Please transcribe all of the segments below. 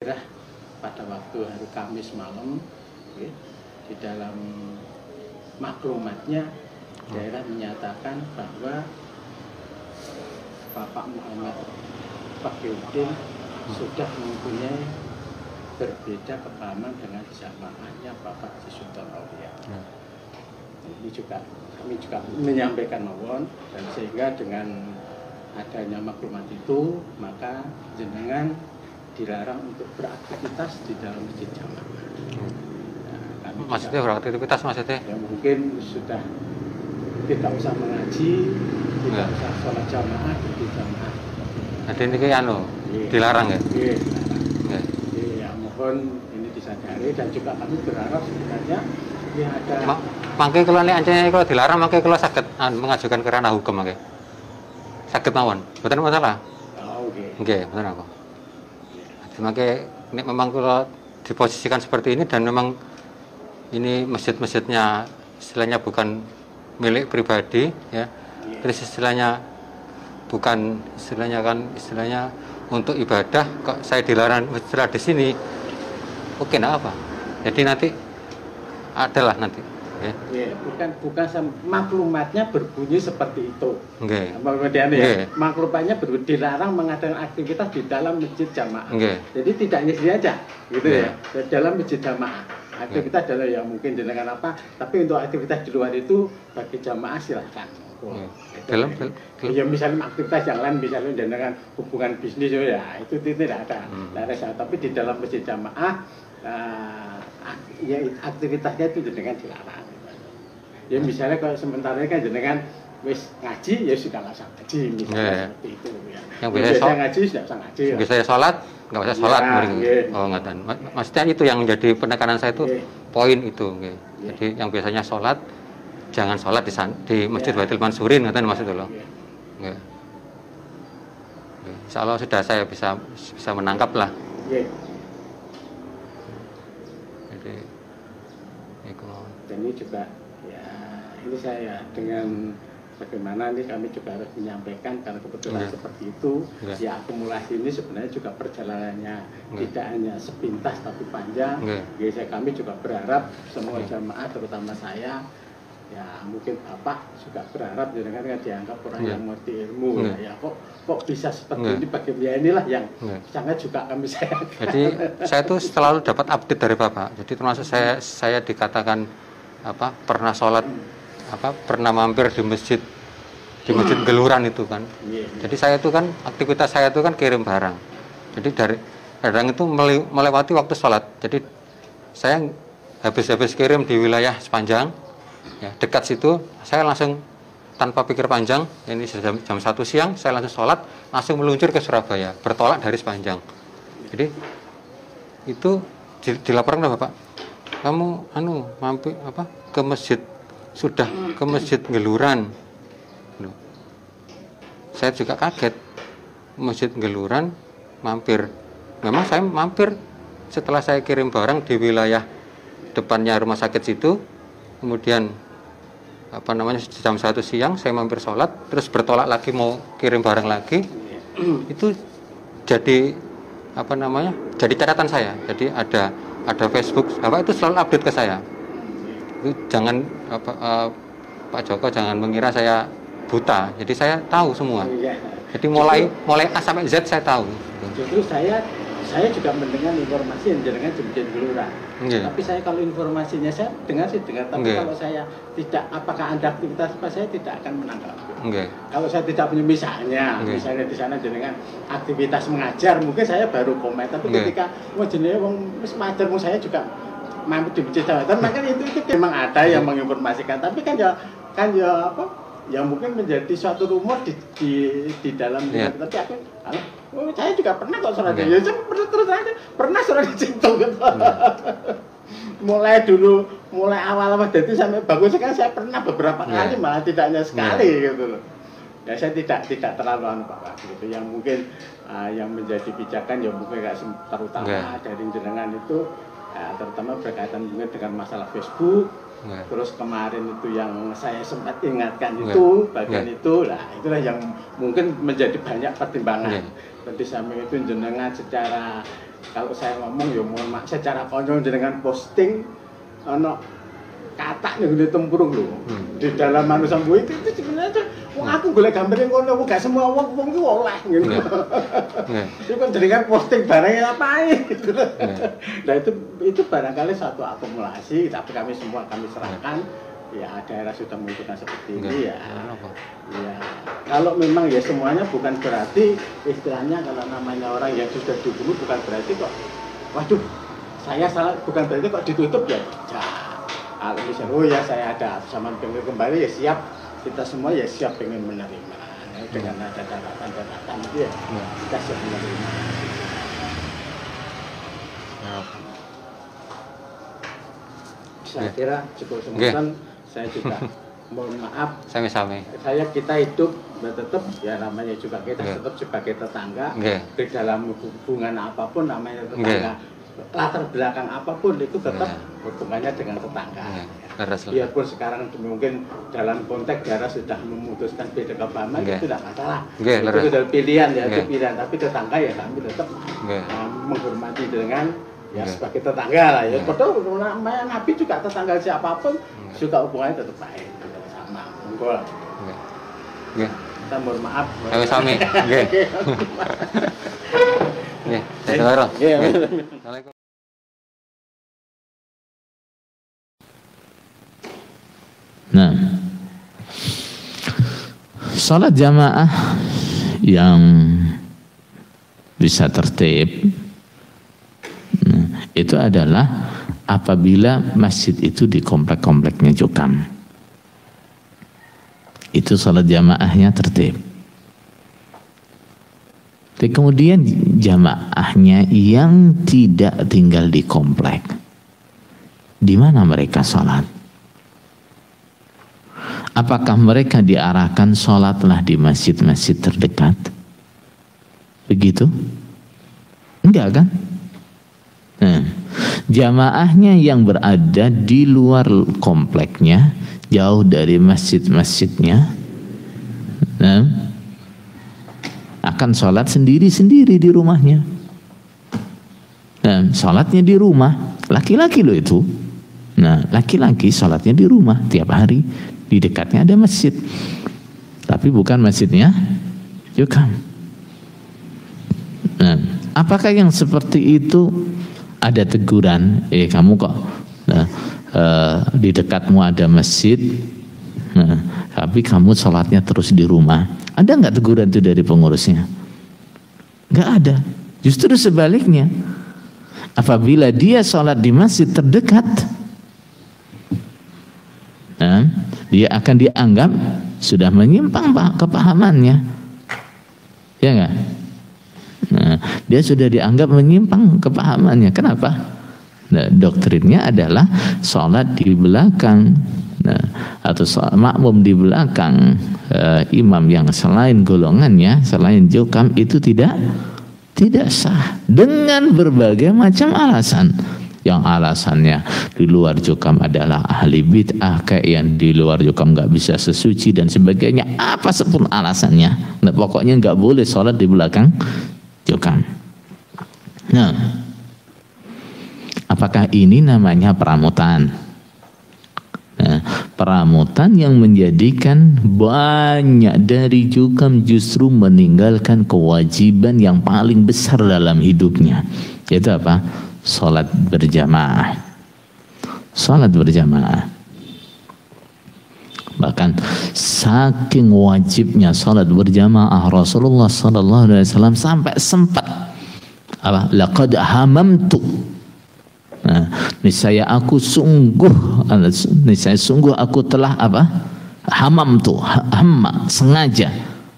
daerah pada waktu hari Kamis malam, ya, di dalam maklumatnya daerah menyatakan bahwa Bapak Muhammad Taqiyuddin sudah mempunyai berbeda kepahaman dengan jamaahnya Bapak Haji Sultan Aulia. Ini juga kami juga menyampaikan mohon, dan sehingga dengan adanya maklumat itu maka jenengan dilarang untuk beraktivitas di dalam masjid jamaah. Nah, maksudnya beraktivitas maksudnya? Ya mungkin sudah tidak usah mengaji, tidak usah sholat jamaah di jamaah. Jadi ini dilarang ya? Iya, dilarang. Ya mohon ini disadari, dan juga kami berharap sebenarnya ini ada. Mangke kalau ini ancanya kalau dilarang, mangke kalau sakit mengajukan ke ranah hukum mangke. Sakit mawon, betul masalah. Oh, oke. Oke, betul apa? Mangke ini memang kalau diposisikan seperti ini dan memang ini masjid-masjidnya istilahnya bukan milik pribadi ya. Terus istilahnya bukan istilahnya untuk ibadah, kok saya dilarang setelah di sini. Oke, nah apa? Jadi nanti adalah nanti ya. Ya, bukan maklumatnya berbunyi seperti itu. Okay. Kemudian ya, maklumatnya dilarang mengadakan aktivitas di dalam masjid jamaah. Jadi tidak sendiri aja, gitu ya. Di dalam masjid jamaah. Aktivitas adalah yang mungkin dengan apa, tapi untuk aktivitas di luar itu bagi jamaah silahkan. Dalam ya misalnya aktivitas yang lain, misalnya dengan hubungan bisnis ya itu tidak ada. Tapi di dalam masjid jamaah ya aktivitasnya itu dengan dilarang. Ya misalnya kalau sementara kan jenengan wis ngaji ya sudah nggak usah ngaji misalnya seperti itu ya. Yang biasa ngaji sudah usah ngaji. Yang biasa sholat nggak usah sholat. Oh nggak. Maksudnya itu yang menjadi penekanan saya itu poin itu. Jadi yang biasanya sholat jangan sholat di Masjid Baitul Mansurin ngaten maksud lo. Insya Allah sudah saya bisa menangkap lah. Dan ini juga ya ini saya dengan bagaimana ini kami juga harus menyampaikan karena kebetulan seperti itu ya akumulasi ini sebenarnya juga perjalanannya tidak hanya sepintas tapi panjang. Jadi kami juga berharap semua jamaah terutama saya ya mungkin Bapak juga berharap jangan kan dianggap orang yang mengerti ilmu ya kok bisa seperti ini bagaimana inilah yang sangat juga kami sayangkan. Jadi saya tuh selalu dapat update dari Bapak. Jadi termasuk saya dikatakan pernah sholat pernah mampir di masjid Geluran itu kan. Jadi saya itu kan aktivitas saya itu kan kirim barang. Jadi dari kadang itu melewati waktu sholat. Jadi saya habis kirim di wilayah Sepanjang ya, dekat situ saya langsung tanpa pikir panjang, ini jam 1 siang saya langsung sholat, langsung meluncur ke Surabaya, bertolak dari Sepanjang. Jadi itu dilaporkan ke Bapak, kamu mampir ke masjid, sudah ke masjid Geluran. Saya juga kaget, masjid Geluran mampir. Memang saya mampir setelah saya kirim barang di wilayah depannya rumah sakit situ. Kemudian jam 1 siang saya mampir sholat, terus bertolak lagi mau kirim barang lagi. Itu jadi jadi catatan saya. Jadi ada Facebook, Bapak itu selalu update ke saya. Itu jangan Pak Joko jangan mengira saya buta. Jadi saya tahu semua. Jadi mulai A sampai Z saya tahu. Justru saya juga mendengar informasi yang jenengan jemjen Geluran. Tapi saya kalau informasinya saya dengar, tapi kalau saya tidak, apakah ada aktivitas apa, saya tidak akan menangkap. Kalau saya tidak punya misalnya di sana jenengan aktivitas mengajar, mungkin saya baru komen. Tapi ketika jenengan wis majar, saya juga mampir di masjid Jawatan, maka itu memang ada yang menginformasikan. Tapi kan ya mungkin menjadi suatu rumor di dalam tapi saya juga pernah kok sholat di situ, pernah sholat di situ gitu. mulai awal jadi sampai bagus kan saya pernah beberapa kali, malah tidak hanya sekali gitu loh. Ya saya tidak terlalu Pak gitu. Yang mungkin yang menjadi pijakan ya mungkin terutama dari jenengan itu terutama berkaitan mungkin dengan masalah Facebook Terus kemarin itu yang saya sempat ingatkan itu bagian itu lah, itulah yang mungkin menjadi banyak pertimbangan. Di samping itu jenengan secara, kalau saya ngomong ya mohon maaf, secara konyol jenengan posting ono kata yang ditempurung lho di dalam manusia itu sebenarnya aku golek gambar yang kono gak semua wong itu oleh gitu. Itu kan jenengan posting barangnya ngapain gitu. Nah itu barangkali satu akumulasi, tapi kami semua kami serahkan. Ya daerah sudah membutuhkan seperti ini ya. Ya kalau memang ya semuanya bukan berarti istilahnya kalau namanya orang yang sudah dibunuh bukan berarti kok waduh saya salah, bukan berarti kok ditutup ya. Kalau misalnya oh ya saya ada zaman pengen kembali ya siap, kita semua ya siap pengen menerima dengan ada catatan itu ya kita siap menerima. Saya kira cukup semutan. Saya juga mohon maaf. Sami-sami. Kita hidup tetap ya namanya juga kita tetap sebagai tetangga di dalam hubungan apapun namanya tetangga. Latar belakang apapun itu tetap hubungannya dengan tetangga. Biarpun sekarang mungkin dalam konteks daerah sudah memutuskan beda kepahaman itu tidak masalah. Itu sudah pilihan ya, itu pilihan. Tapi tetangga ya kami tetap menghormati dengan ya sebagai tetangga lah ya. Padahal namanya Nabi juga tetangga siapapun juga hubungannya tetap baik, tetap sama. Monggo. Kita mohon maaf. Sami-sami. Nggih. Nggih. Assalamualaikum. Nah, salat jamaah yang bisa tertib itu adalah apabila masjid itu di komplek-kompleknya Jukam. Itu salat jamaahnya tertib. Tapi kemudian jamaahnya yang tidak tinggal di komplek, di mana mereka salat? Apakah mereka diarahkan salatlah di masjid-masjid terdekat? Begitu? Enggak kan? Nah, jamaahnya yang berada di luar kompleknya, jauh dari masjid-masjidnya, nah, akan sholat sendiri-sendiri di rumahnya. Nah, sholatnya di rumah, laki-laki loh itu. Nah, laki-laki sholatnya di rumah tiap hari, di dekatnya ada masjid, tapi bukan masjidnya Jukam. Nah, apakah yang seperti itu ada teguran, kamu kok di dekatmu ada masjid, tapi kamu sholatnya terus di rumah, ada nggak teguran itu dari pengurusnya? Nggak ada. Justru sebaliknya, apabila dia sholat di masjid terdekat, dia akan dianggap sudah menyimpang kepahamannya, ya nggak? Nah, dia sudah dianggap menyimpang kepahamannya. Kenapa? Nah, doktrinnya adalah sholat di belakang, atau makmum di belakang imam yang selain golongannya, selain Jukam itu tidak sah dengan berbagai macam alasan. Yang alasannya di luar Jukam adalah ahli bid'ah, kayak yang di luar Jukam nggak bisa sesuci dan sebagainya. Apa sepun alasannya, nah, pokoknya nggak boleh sholat di belakang Jukam. Nah, apakah ini namanya peramutan? Nah, peramutan yang menjadikan banyak dari Jukam justru meninggalkan kewajiban yang paling besar dalam hidupnya, yaitu apa? Salat berjamaah. Salat berjamaah. Bahkan saking wajibnya salat berjamaah, Rasulullah sallallahu alaihi wasallam sampai sempat apa? Laqad hamamtu. Nah, niscaya sungguh aku telah apa? Hamamtu, hamma, sengaja,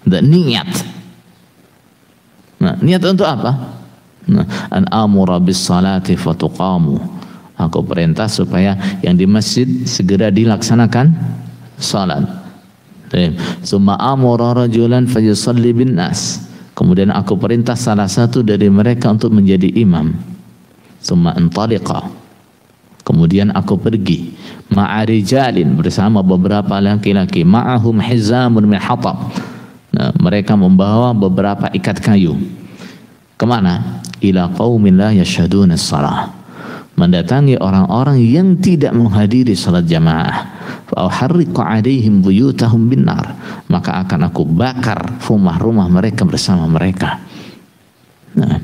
dan niat. Nah, niat untuk apa? An amura bis salati fatuqamu. Aku perintah supaya yang di masjid segera dilaksanakan salat. Summa amura rajulan fayusalli bin nas. Kemudian aku perintah salah satu dari mereka untuk menjadi imam. Summa antaliqa. Kemudian aku pergi ma'arijalin bersama beberapa laki-laki, ma'ahum hizamun min hatab. Nah, mereka membawa beberapa ikat kayu. Kemana? Ila qaumin la yashhaduna as-salah. Mendatangi orang-orang yang tidak menghadiri salat jamaah. Fa uharriqu 'alaihim buyutahum binnar. Maka akan aku bakar rumah-rumah mereka bersama mereka. Nah,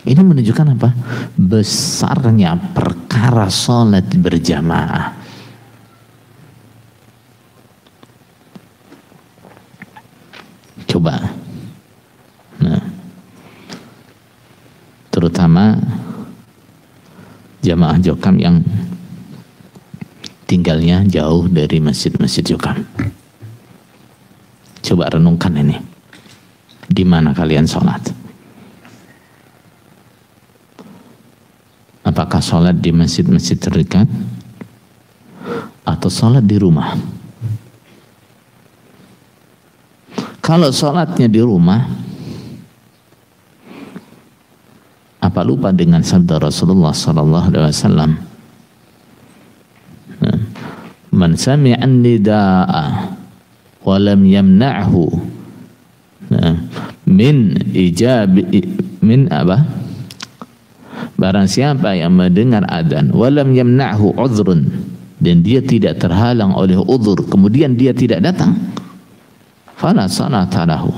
ini menunjukkan apa? Besarnya perkara sholat berjamaah. Coba. Nah, terutama jamaah Jokam yang tinggalnya jauh dari masjid-masjid Jokam. Coba renungkan ini. Di mana kalian sholat? Apakah sholat di masjid-masjid terdekat atau sholat di rumah? Kalau sholatnya di rumah, apa lupa dengan sabda Rasulullah sallallahu alaihi wasallam, man sami'a an-nidaa wa lam yamna'hu min apa? Barang siapa yang mendengar adzan walam yamna'hu udhrun, dan dia tidak terhalang oleh udzur, kemudian dia tidak datang, fala salata lahu,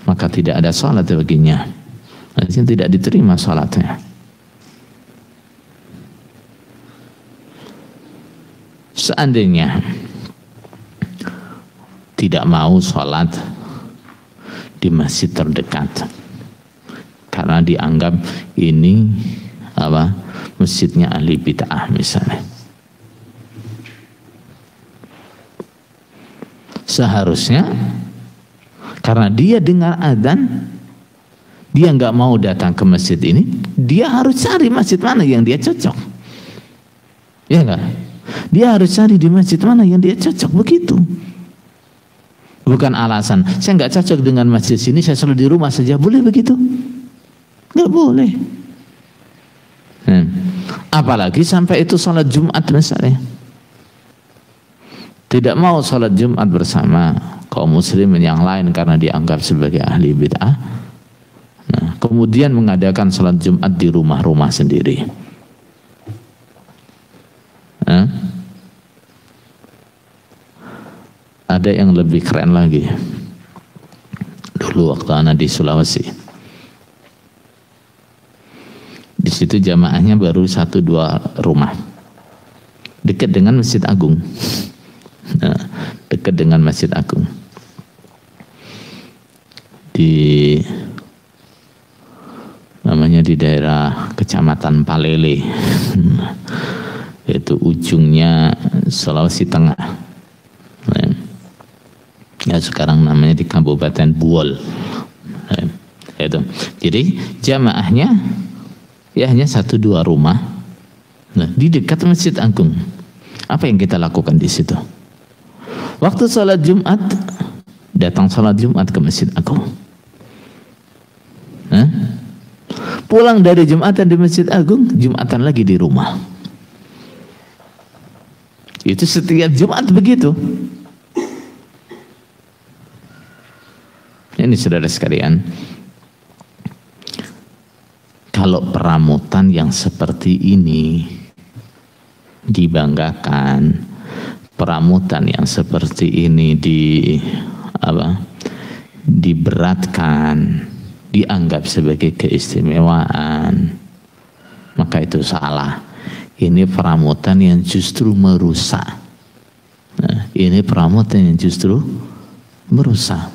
maka tidak ada salat baginya. Artinya tidak diterima salatnya. Seandainya tidak mau salat di masjid terdekat karena dianggap ini apa, masjidnya ahli bid'ah misalnya, seharusnya karena dia dengar adzan, dia nggak mau datang ke masjid ini, dia harus cari masjid mana yang dia cocok, ya enggak? Dia harus cari di masjid mana yang dia cocok, begitu. Bukan alasan saya nggak cocok dengan masjid sini, saya selalu di rumah saja, boleh begitu? Nggak boleh. Apalagi sampai itu sholat Jumat misalnya, tidak mau sholat Jumat bersama kaum muslimin yang lain karena dianggap sebagai ahli bid'ah. Nah, kemudian mengadakan sholat Jumat di rumah-rumah sendiri. Ada yang lebih keren lagi. Dulu waktu anak di Sulawesi, di situ jamaahnya baru 1-2 rumah, dekat dengan Masjid Agung. Nah, dekat dengan Masjid Agung di namanya di daerah Kecamatan Palele, itu ujungnya Sulawesi Tengah. Ya, sekarang namanya di Kabupaten Buol. Itu. Jadi jamaahnya ya hanya 1-2 rumah. Nah, di dekat Masjid Agung. Apa yang kita lakukan di situ? Waktu sholat Jumat, datang sholat Jumat ke Masjid Agung. Pulang dari Jumatan di Masjid Agung, Jumatan lagi di rumah. Itu setiap Jumat begitu. Ini saudara sekalian, kalau peramutan yang seperti ini dibanggakan, peramutan yang seperti ini diberatkan, dianggap sebagai keistimewaan, maka itu salah. Ini peramutan yang justru merusak. Nah, ini peramutan yang justru merusak.